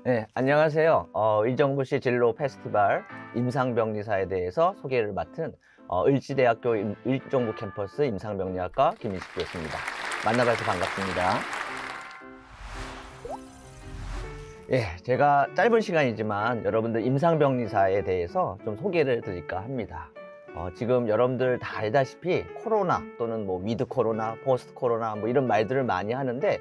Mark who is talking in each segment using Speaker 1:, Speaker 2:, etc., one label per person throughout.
Speaker 1: 네, 안녕하세요. 의정부시 진로 페스티벌 임상병리사에 대해서 소개를 맡은 을지대학교 의정부 캠퍼스 임상병리학과 김인식 교수입니다. 만나봐서 반갑습니다. 예, 제가 짧은 시간이지만 여러분들 임상병리사에 대해서 좀 소개를 드릴까 합니다. 지금 여러분들 다 알다시피 코로나 또는 뭐 위드 코로나, 포스트 코로나 뭐 이런 말들을 많이 하는데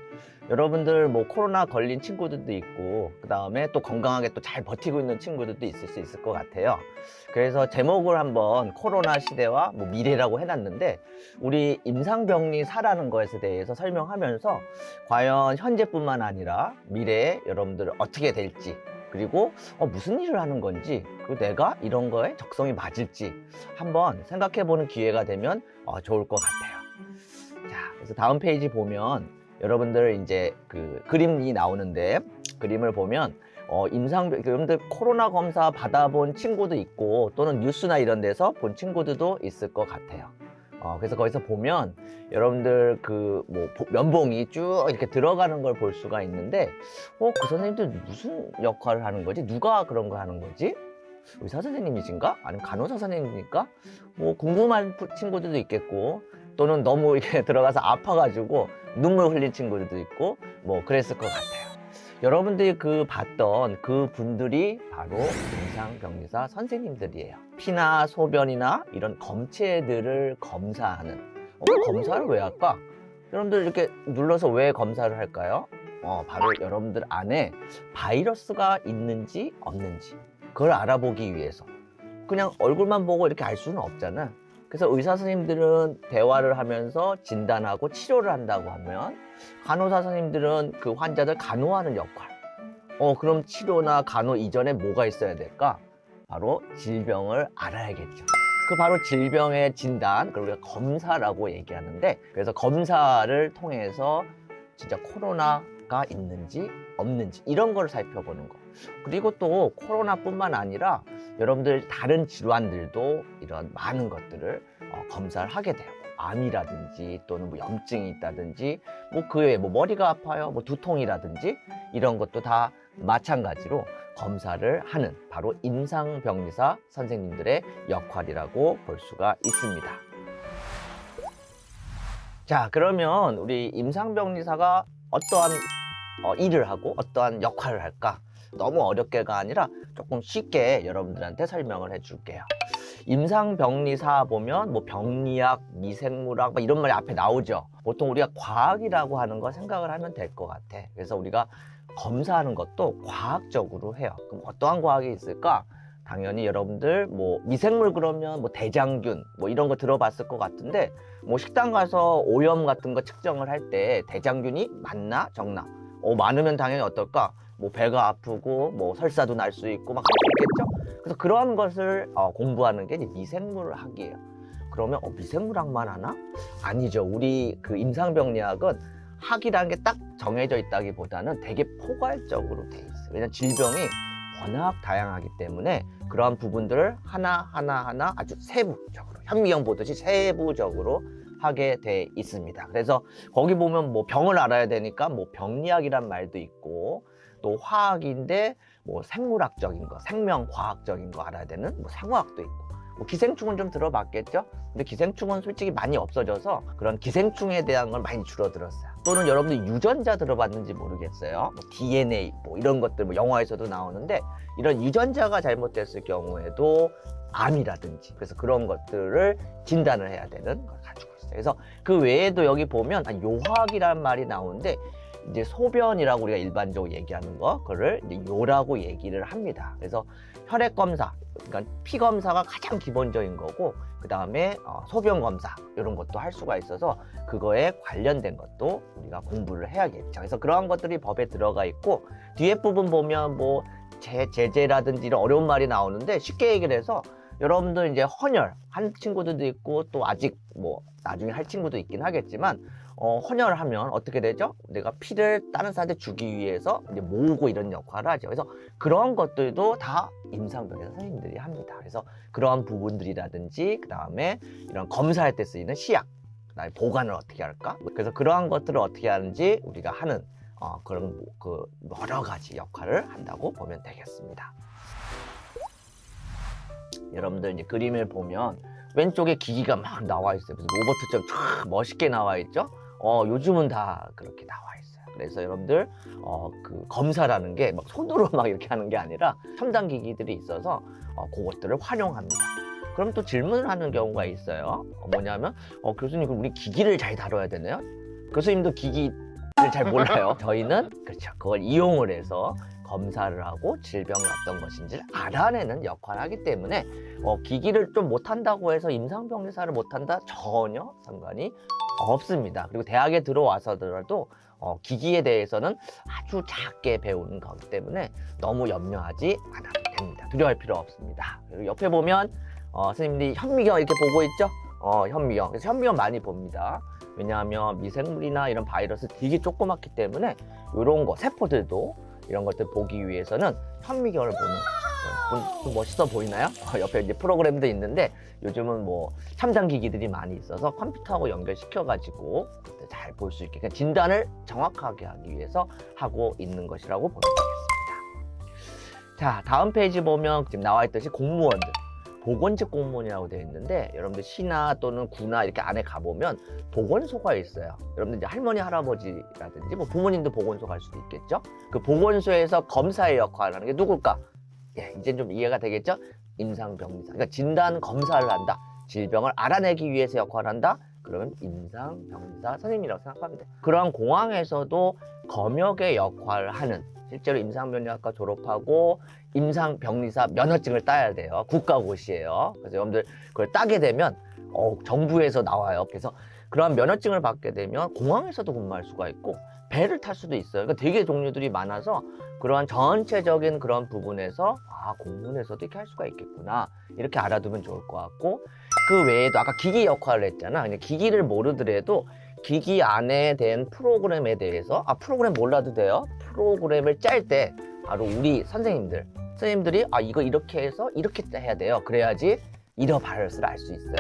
Speaker 1: 여러분들 뭐 코로나 걸린 친구들도 있고 그 다음에 또 건강하게 또 잘 버티고 있는 친구들도 있을 수 있을 것 같아요. 그래서 제목을 한번 코로나 시대와 뭐 미래라고 해놨는데 우리 임상병리사라는 것에 대해서 설명하면서 과연 현재뿐만 아니라 미래에 여러분들 어떻게 될지 그리고 무슨 일을 하는 건지 그리고 내가 이런 거에 적성이 맞을지 한번 생각해-보는 기회가 되면 좋을 것 같아요. 자, 그래서 다음 페이지 보면 여러분들 이제 그 그림이 나오는데 그림을 보면 여러분들 코로나 검사 받아본 친구도 있고 또는 뉴스나 이런 데서 본 친구들도 있을 것 같아요. 그래서 거기서 보면 여러분들 그 뭐 면봉이 쭉 이렇게 들어가는 걸 볼 수가 있는데 그 선생님들 무슨 역할을 하는 거지? 누가 그런 거 하는 거지? 의사 선생님이신가? 아니면 간호사 선생님입니까? 뭐 궁금한 친구들도 있겠고 또는 너무 이렇게 들어가서 아파가지고 눈물 흘린 친구들도 있고 뭐 그랬을 것 같아요. 여러분들이 봤던 그 분들이 바로 임상병리사 선생님들이에요. 피나 소변이나 이런 검체들을 검사하는 검사를 왜 할까? 여러분들 이렇게 눌러서 왜 검사를 할까요? 바로 여러분들 안에 바이러스가 있는지 없는지 그걸 알아보기 위해서. 그냥 얼굴만 보고 이렇게 알 수는 없잖아. 그래서 의사 선생님들은 대화를 하면서 진단하고 치료를 한다고 하면 간호사 선생님들은 그 환자들 간호하는 역할. 그럼 치료나 간호 이전에 뭐가 있어야 될까? 바로 질병을 알아야겠죠. 그 바로 질병의 진단, 그걸 우리가 검사라고 얘기하는데 그래서 검사를 통해서 진짜 코로나가 있는지 없는지 이런 걸 살펴보는 거. 그리고 또 코로나뿐만 아니라 여러분들 다른 질환들도 이런 많은 것들을 검사를 하게 돼요. 암이라든지 또는 뭐 염증이 있다든지 뭐 그 외에 뭐 머리가 아파요, 뭐 두통이라든지 이런 것도 다 마찬가지로 검사를 하는 바로 임상병리사 선생님들의 역할이라고 볼 수가 있습니다. 자, 그러면 우리 임상병리사가 어떠한 일을 하고 어떠한 역할을 할까? 너무 어렵게가 아니라 조금 쉽게 여러분들한테 설명을 해줄게요. 임상병리사 보면 뭐 병리학, 미생물학 이런 말이 앞에 나오죠. 보통 우리가 과학이라고 하는 거 생각을 하면 될 것 같아. 그래서 우리가 검사하는 것도 과학적으로 해요. 그럼 어떠한 과학이 있을까? 당연히 여러분들 뭐 미생물 그러면 뭐 대장균 뭐 이런 거 들어봤을 것 같은데 뭐 식당 가서 오염 같은 거 측정을 할 때 대장균이 많나 적나? 많으면 당연히 어떨까? 뭐 배가 아프고 뭐 설사도 날 수 있고 막 할 수 있겠죠? 그래서 그런 것을 공부하는 게 이제 미생물학이에요. 그러면 미생물학만 하나? 아니죠. 우리 그 임상병리학은 학이라는 게 딱 정해져 있다기보다는 되게 포괄적으로 돼 있어요. 왜냐면 질병이 워낙 다양하기 때문에 그러한 부분들을 하나하나 아주 세부적으로 현미경 보듯이 세부적으로 하게 돼 있습니다. 그래서 거기 보면 뭐 병을 알아야 되니까 뭐 병리학이란 말도 있고 또 화학인데 뭐 생물학적인 거, 생명과학적인 거 알아야 되는 뭐 생화학도 있고 뭐 기생충은 좀 들어봤겠죠? 근데 기생충은 솔직히 많이 없어져서 그런 기생충에 대한 걸 많이 줄어들었어요. 또는 여러분들 유전자 들어봤는지 모르겠어요. 뭐 DNA 뭐 이런 것들 뭐 영화에서도 나오는데 이런 유전자가 잘못됐을 경우에도 암이라든지 그래서 그런 것들을 진단을 해야 되는 걸 가지고 있어요. 그래서 그 외에도 여기 보면 요학이라는 말이 나오는데 이제 소변이라고 우리가 일반적으로 얘기하는 거 그거를 이제 요라고 얘기를 합니다. 그래서 혈액 검사, 그러니까 피 검사가 가장 기본적인 거고 그 다음에 소변 검사 이런 것도 할 수가 있어서 그거에 관련된 것도 우리가 공부를 해야겠죠. 그래서 그러한 것들이 법에 들어가 있고 뒤에 부분 보면 뭐 제재라든지 이런 어려운 말이 나오는데 쉽게 얘기를 해서 여러분들 이제 헌혈 한 친구들도 있고 또 아직 뭐 나중에 할 친구도 있긴 하겠지만 헌혈을 하면 어떻게 되죠? 내가 피를 다른 사람한테 주기 위해서 이제 모으고 이런 역할을 하죠. 그래서 그런 것들도 다 임상병리사 선생님들이 합니다. 그래서 그러한 부분들이라든지 그 다음에 이런 검사할 때 쓰이는 시약, 그다음에 보관을 어떻게 할까? 그래서 그러한 것들을 어떻게 하는지 우리가 하는 그런 그 여러 가지 역할을 한다고 보면 되겠습니다. 여러분들 이제 그림을 보면 왼쪽에 기기가 막 나와 있어요. 그래서 로봇처럼 쫙 멋있게 나와 있죠. 요즘은 다 그렇게 나와 있어요. 그래서 여러분들 그 검사라는 게 막 손으로 막 이렇게 하는 게 아니라 첨단 기기들이 있어서 그것들을 활용합니다. 그럼 또 질문을 하는 경우가 있어요. 뭐냐면 교수님, 그럼 우리 기기를 잘 다뤄야 되나요? 교수님도 기기를 잘 몰라요. 저희는 그렇죠, 그걸 이용을 해서 검사를 하고 질병이 어떤 것인지를 알아내는 역할을 하기 때문에 기기를 좀 못한다고 해서 임상병리사를 못한다? 전혀 상관이 없습니다. 그리고 대학에 들어와서더라도 기기에 대해서는 아주 작게 배우는 거기 때문에 너무 염려하지 않아도 됩니다. 두려워할 필요 없습니다. 그리고 옆에 보면 선생님들이 현미경 이렇게 보고 있죠? 현미경. 그래서 현미경 많이 봅니다. 왜냐하면 미생물이나 이런 바이러스 되게 조그맣기 때문에 이런 거, 세포들도 이런 것들 보기 위해서는 현미경을 보는, 좀 멋있어 보이나요? 옆에 이제 프로그램도 있는데 요즘은 뭐 첨단 기기들이 많이 있어서 컴퓨터하고 연결시켜가지고 잘 볼 수 있게, 그러니까 진단을 정확하게 하기 위해서 하고 있는 것이라고 보면 되겠습니다. 자, 다음 페이지 보면 지금 나와 있듯이 공무원들, 보건직 공무원이라고 되어 있는데, 여러분들 시나 또는 구나 이렇게 안에 가보면 보건소가 있어요. 여러분들 이제 할머니, 할아버지라든지 뭐 부모님도 보건소 갈 수도 있겠죠. 그 보건소에서 검사의 역할을 하는 게 누굴까? 예, 이제 좀 이해가 되겠죠? 임상병리사. 그러니까 진단 검사를 한다. 질병을 알아내기 위해서 역할을 한다. 그러면 임상병리사 선생님이라고 생각하면 돼요. 그러한 공항에서도 검역의 역할을 하는, 실제로 임상병리학과 졸업하고 임상병리사 면허증을 따야 돼요. 국가고시예요. 그래서 여러분들 그걸 따게 되면 정부에서 나와요. 그래서 그러한 면허증을 받게 되면 공항에서도 근무할 수가 있고 배를 탈 수도 있어요. 그러니까 되게 종류들이 많아서 그러한 전체적인 그런 부분에서 공문에서도 이렇게 할 수가 있겠구나, 이렇게 알아두면 좋을 것 같고, 그 외에도 아까 기기 역할을 했잖아. 그냥 기기를 모르더라도 기기 안에 된 프로그램에 대해서 프로그램 몰라도 돼요. 프로그램을 짤 때 바로 우리 선생님들이 이거 이렇게 해서 이렇게 해야 돼요. 그래야지 이러바이러스를 알 수 있어요.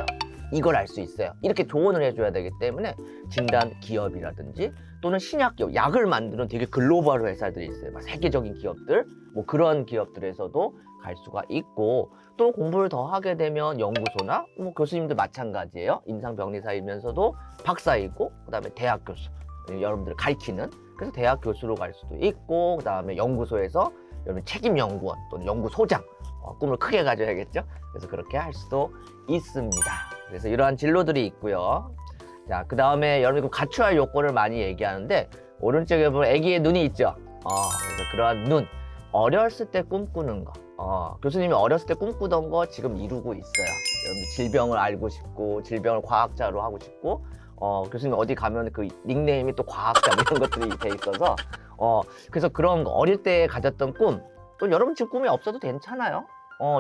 Speaker 1: 이걸 알 수 있어요. 이렇게 조언을 해줘야 되기 때문에 진단 기업이라든지 또는 신약 기업, 약을 만드는 되게 글로벌 회사들이 있어요. 막 세계적인 기업들, 뭐 그런 기업들에서도 갈 수가 있고, 또 공부를 더 하게 되면 연구소나 뭐 교수님들 마찬가지예요. 임상병리사이면서도 박사이고, 그다음에 대학 교수, 여러분들 가르치는, 그래서 대학 교수로 갈 수도 있고, 그다음에 연구소에서 여러분 책임 연구원 또는 연구소장, 꿈을 크게 가져야겠죠. 그래서 그렇게 할 수도 있습니다. 그래서 이러한 진로들이 있고요. 자, 그 다음에 여러분 갖춰야 할 요건을 많이 얘기하는데, 오른쪽에 보면 아기의 눈이 있죠. 그래서 그러한 눈, 어렸을 때 꿈꾸는 거, 교수님이 어렸을 때 꿈꾸던 거 지금 이루고 있어요. 여러분 질병을 알고 싶고, 질병을 과학자로 하고 싶고, 교수님 어디 가면 그 닉네임이 또 과학자 이런 것들이 돼 있어서, 그래서 그런 거, 어릴 때 가졌던 꿈, 또 여러분 지금 꿈이 없어도 괜찮아요.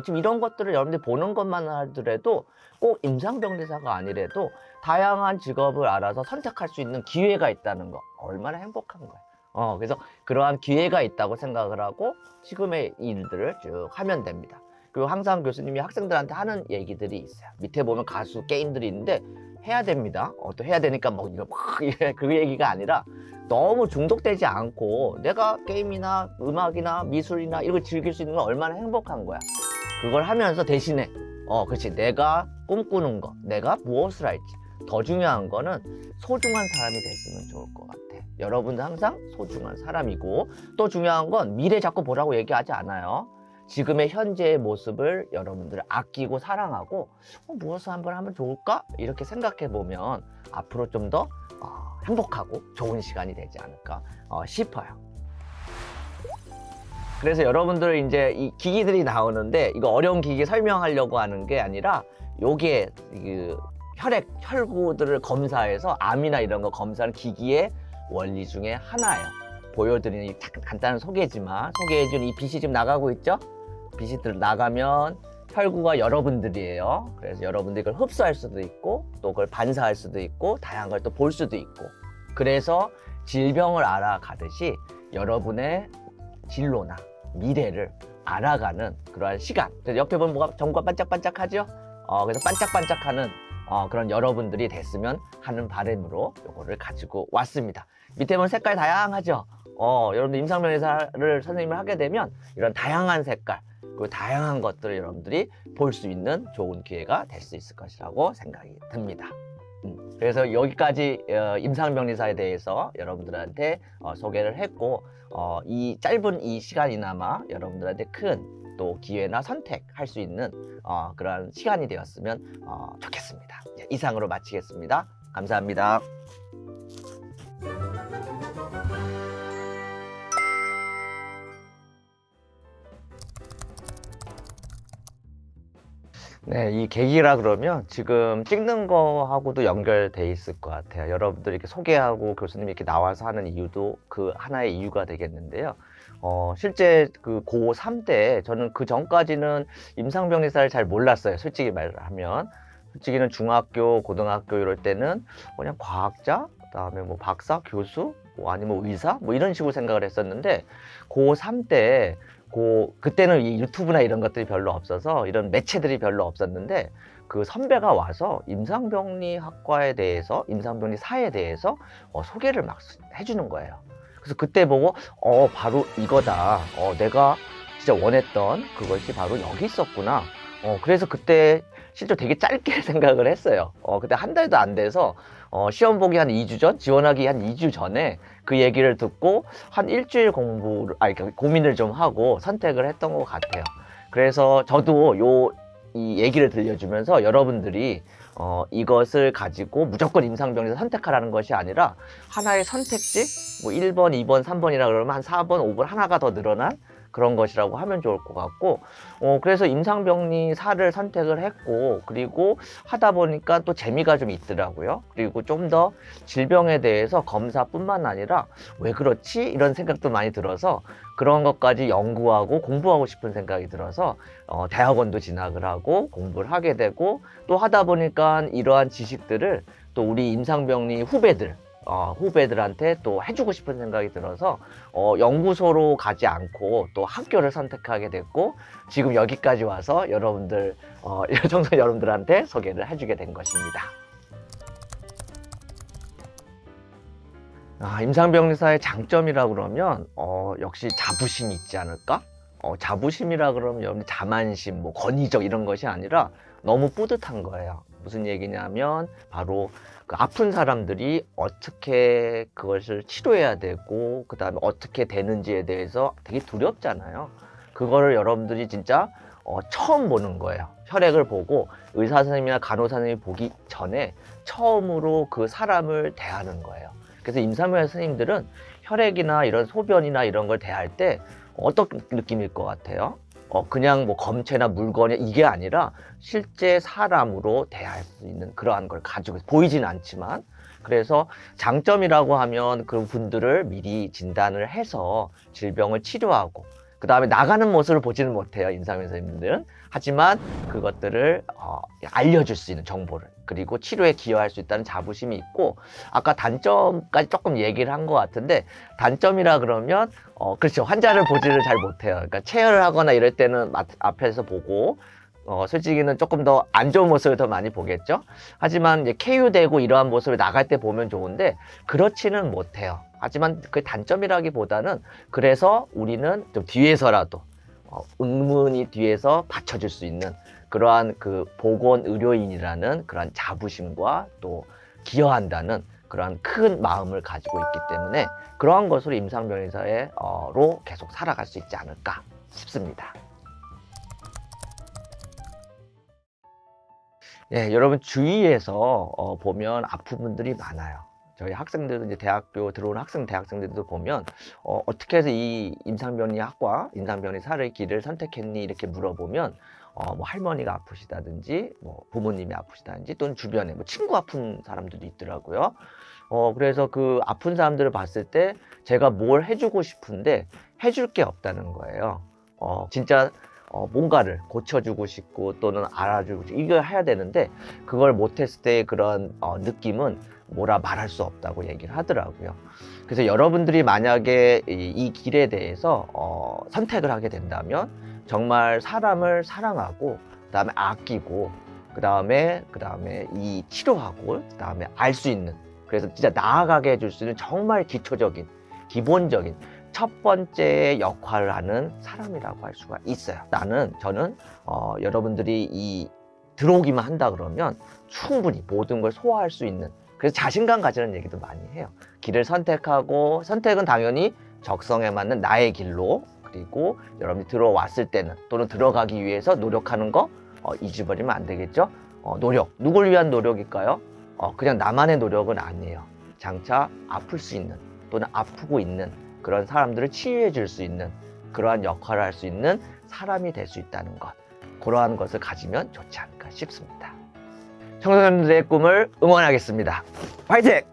Speaker 1: 지금 이런 것들을 여러분들이 보는 것만 하더라도 꼭 임상병리사가 아니래도 다양한 직업을 알아서 선택할 수 있는 기회가 있다는 거, 얼마나 행복한 거예요. 그래서 그러한 기회가 있다고 생각을 하고 지금의 일들을 쭉 하면 됩니다. 그리고 항상 교수님이 학생들한테 하는 얘기들이 있어요. 밑에 보면 가수, 게임들이 있는데 해야 됩니다. 또 해야 되니까 뭐 이거 막 그 얘기가 아니라, 너무 중독되지 않고 내가 게임이나 음악이나 미술이나 이런 걸 즐길 수 있는 건 얼마나 행복한 거야. 그걸 하면서 대신에 그렇지, 내가 꿈꾸는 거, 내가 무엇을 할지, 더 중요한 거는 소중한 사람이 됐으면 좋을 것 같아. 여러분도 항상 소중한 사람이고, 또 중요한 건 미래 자꾸 보라고 얘기하지 않아요. 지금의 현재의 모습을 여러분들 아끼고 사랑하고 무엇을 한번 하면 좋을까? 이렇게 생각해 보면 앞으로 좀 더 행복하고 좋은 시간이 되지 않을까 싶어요. 그래서 여러분들 이제 이 기기들이 나오는데, 이거 어려운 기기 설명하려고 하는 게 아니라, 요게 그 혈구들을 검사해서 암이나 이런 거 검사하는 기기의 원리 중에 하나예요. 보여드리는 이 간단한 소개지만, 소개해준 이 빛이 지금 나가고 있죠? 빛이 나가면 혈구가 여러분들이에요. 그래서 여러분들이 그걸 흡수할 수도 있고, 또 그걸 반사할 수도 있고, 다양한 걸 또 볼 수도 있고, 그래서 질병을 알아가듯이 여러분의 진로나 미래를 알아가는 그러한 시간. 그래서 옆에 보면 뭐가 전구가 반짝반짝하죠? 그래서 반짝반짝하는 그런 여러분들이 됐으면 하는 바람으로 요거를 가지고 왔습니다. 밑에 보면 색깔 다양하죠? 여러분들 임상병리사를 선생님을 하게 되면 이런 다양한 색깔 그리고 다양한 것들을 여러분들이 볼 수 있는 좋은 기회가 될 수 있을 것이라고 생각이 듭니다. 그래서 여기까지 임상병리사에 대해서 여러분들한테 소개를 했고 이 짧은 이 시간이나마 여러분들한테 큰 또 기회나 선택할 수 있는 그런 시간이 되었으면 좋겠습니다. 이상으로 마치겠습니다. 감사합니다. 네, 이 계기라 그러면 지금 찍는 거하고도 연결돼 있을 것 같아요. 여러분들이 이렇게 소개하고 교수님이 이렇게 나와서 하는 이유도 그 하나의 이유가 되겠는데요. 실제 그 고3 때 저는 그 전까지는 임상병리사를 잘 몰랐어요. 솔직히 말하면. 솔직히는 중학교, 고등학교 이럴 때는 그냥 과학자, 그다음에 뭐 박사, 교수, 뭐 아니면 의사, 뭐 이런 식으로 생각을 했었는데 고3 때 그때는 이 유튜브나 이런 것들이 별로 없어서 이런 매체들이 별로 없었는데 그 선배가 와서 임상병리학과에 대해서 임상병리사에 대해서 소개를 막 해주는 거예요. 그래서 그때 보고 바로 이거다. 내가 진짜 원했던 그것이 바로 여기 있었구나. 그래서 그때 실제 되게 짧게 생각을 했어요. 그때 한 달도 안 돼서 시험 보기 한 2주 전, 지원하기 한 2주 전에 그 얘기를 듣고 한 일주일 고민을 좀 하고 선택을 했던 것 같아요. 그래서 저도 이 얘기를 들려주면서 여러분들이 이것을 가지고 무조건 임상병리사 선택하라는 것이 아니라 하나의 선택지, 뭐 1번, 2번, 3번이라 그러면 한 4번, 5번 하나가 더 늘어난 그런 것이라고 하면 좋을 것 같고 그래서 임상병리사를 선택을 했고 그리고 하다 보니까 또 재미가 좀 있더라고요. 그리고 좀 더 질병에 대해서 검사뿐만 아니라 왜 그렇지? 이런 생각도 많이 들어서 그런 것까지 연구하고 공부하고 싶은 생각이 들어서 대학원도 진학을 하고 공부를 하게 되고 또 하다 보니까 이러한 지식들을 또 우리 임상병리 후배들한테 또 해주고 싶은 생각이 들어서 연구소로 가지 않고 또 학교를 선택하게 됐고 지금 여기까지 와서 여러분들 청소년 여러분들한테 소개를 해주게 된 것입니다. 임상병리사의 장점이라 그러면 역시 자부심이 있지 않을까? 자부심이라 그러면 여러분 자만심, 뭐 권위적 이런 것이 아니라 너무 뿌듯한 거예요. 무슨 얘기냐면 바로 그 아픈 사람들이 어떻게 그것을 치료해야 되고 그 다음에 어떻게 되는지에 대해서 되게 두렵잖아요. 그거를 여러분들이 진짜 처음 보는 거예요. 혈액을 보고 의사 선생님이나 간호사 선생님이 보기 전에 처음으로 그 사람을 대하는 거예요. 그래서 임상병리 선생님들은 혈액이나 이런 소변이나 이런 걸 대할 때 어떤 느낌일 것 같아요? 그냥 뭐 검체나 물건이 이게 아니라 실제 사람으로 대할 수 있는 그러한 걸 가지고 보이진 않지만 그래서 장점이라고 하면 그 분들을 미리 진단을 해서 질병을 치료하고 그 다음에 나가는 모습을 보지는 못해요, 임상병리 선생님들은. 하지만 그것들을 알려줄 수 있는 정보를 그리고 치료에 기여할 수 있다는 자부심이 있고 아까 단점까지 조금 얘기를 한 것 같은데 단점이라 그러면 그렇죠, 환자를 보지를 잘 못해요. 그러니까 체열을 하거나 이럴 때는 앞에서 보고 솔직히는 조금 더 안 좋은 모습을 더 많이 보겠죠. 하지만 이제 KU되고 이러한 모습을 나갈 때 보면 좋은데 그렇지는 못해요. 하지만 그 단점이라기보다는 그래서 우리는 좀 뒤에서라도 의문이 뒤에서 받쳐줄 수 있는 그러한 그 보건의료인이라는 그러한 자부심과 또 기여한다는 그러한 큰 마음을 가지고 있기 때문에 그러한 것으로 임상병리사로 계속 살아갈 수 있지 않을까 싶습니다. 예, 여러분 주위에서 보면 아픈 분들이 많아요. 저희 학생들도 이제 대학교 들어오는 대학생들도 보면 어떻게 해서 이 임상병리학과, 임상병리사를 길을 선택했니 이렇게 물어보면 뭐 할머니가 아프시다든지 뭐 부모님이 아프시다든지 또는 주변에 뭐 친구 아픈 사람들도 있더라고요. 그래서 그 아픈 사람들을 봤을 때 제가 뭘 해주고 싶은데 해줄 게 없다는 거예요. 진짜 뭔가를 고쳐주고 싶고 또는 알아주고 싶고 이걸 해야 되는데 그걸 못했을 때의 그런 느낌은 뭐라 말할 수 없다고 얘기를 하더라고요. 그래서 여러분들이 만약에 이 길에 대해서 선택을 하게 된다면 정말 사람을 사랑하고 그다음에 아끼고 그다음에 이 치료하고 그다음에 알 수 있는 그래서 진짜 나아가게 해줄 수 있는 정말 기초적인 기본적인 첫 번째 역할을 하는 사람이라고 할 수가 있어요. 저는 여러분들이 들어오기만 한다 그러면 충분히 모든 걸 소화할 수 있는, 그래서 자신감 가지는 얘기도 많이 해요. 길을 선택하고, 선택은 당연히 적성에 맞는 나의 길로, 그리고 여러분이 들어왔을 때는 또는 들어가기 위해서 노력하는 거 잊어버리면 안 되겠죠. 노력, 누굴 위한 노력일까요? 그냥 나만의 노력은 아니에요. 장차 아플 수 있는 또는 아프고 있는 그런 사람들을 치유해 줄 수 있는, 그러한 역할을 할 수 있는 사람이 될 수 있다는 것, 그러한 것을 가지면 좋지 않을까 싶습니다. 청소년들의 꿈을 응원하겠습니다. 화이팅!